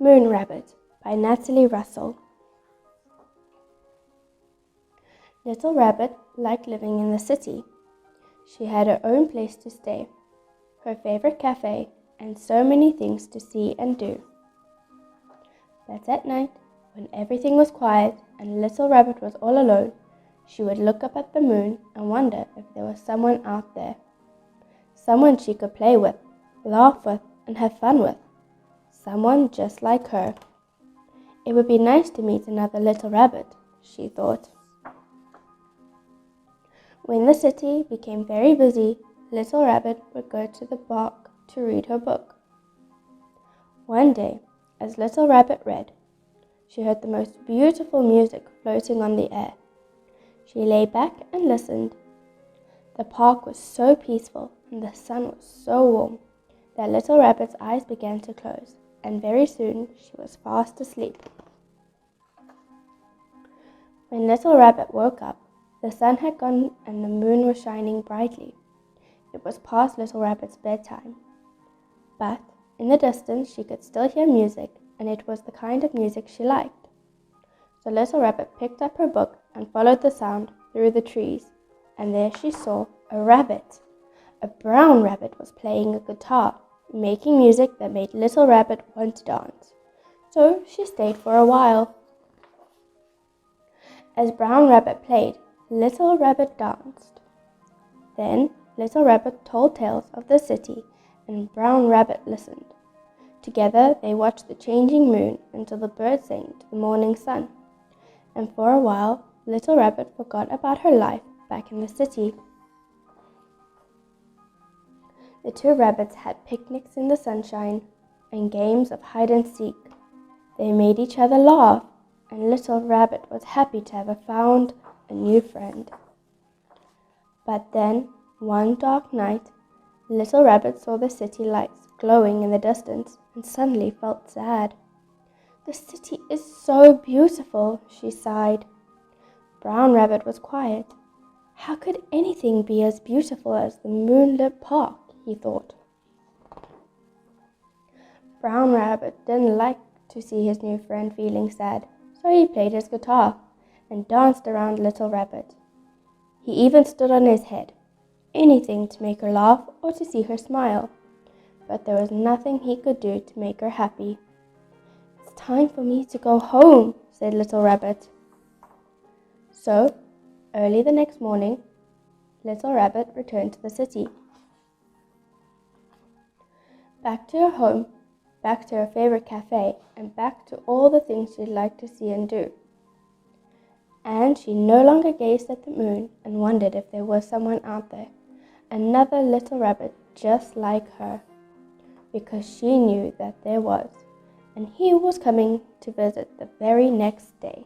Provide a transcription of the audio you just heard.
Moon Rabbit by Natalie Russell. Little Rabbit liked living in the city. She had her own place to stay, her favorite cafe, and so many things to see and do. But at night, when everything was quiet and Little Rabbit was all alone, she would look up at the moon and wonder if there was someone out there. Someone she could play with, laugh with, and have fun with. Someone just like her. It would be nice to meet another little rabbit, she thought. When the city became very busy, Little Rabbit would go to the park to read her book. One day, as Little Rabbit read, she heard the most beautiful music floating on the air. She lay back and listened. The park was so peaceful and the sun was so warm that Little Rabbit's eyes began to close, and very soon she was fast asleep. When Little Rabbit woke up, the sun had gone and the moon was shining brightly. It was past Little Rabbit's bedtime. But in the distance she could still hear music, and it was the kind of music she liked. So Little Rabbit picked up her book and followed the sound through the trees, and there she saw a rabbit. A brown rabbit was playing a guitar, making music that made Little Rabbit want to dance. So she stayed for a while. As Brown Rabbit played, Little Rabbit danced. Then Little Rabbit told tales of the city, and Brown Rabbit listened. Together they watched the changing moon until the birds sang to the morning sun. And for a while, Little Rabbit forgot about her life back in the city. The two rabbits had picnics in the sunshine and games of hide and seek. They made each other laugh, and Little Rabbit was happy to have found a new friend. But then, one dark night, Little Rabbit saw the city lights glowing in the distance and suddenly felt sad. "The city is so beautiful," she sighed. Brown Rabbit was quiet. How could anything be as beautiful as the moonlit park, he thought. Brown Rabbit didn't like to see his new friend feeling sad, so he played his guitar and danced around Little Rabbit. He even stood on his head, anything to make her laugh or to see her smile. But there was nothing he could do to make her happy. "It's time for me to go home," said Little Rabbit. So, early the next morning, Little Rabbit returned to the city. Back to her home, back to her favorite cafe, and back to all the things she'd like to see and do. And she no longer gazed at the moon and wondered if there was someone out there, another little rabbit just like her, because she knew that there was, and he was coming to visit the very next day.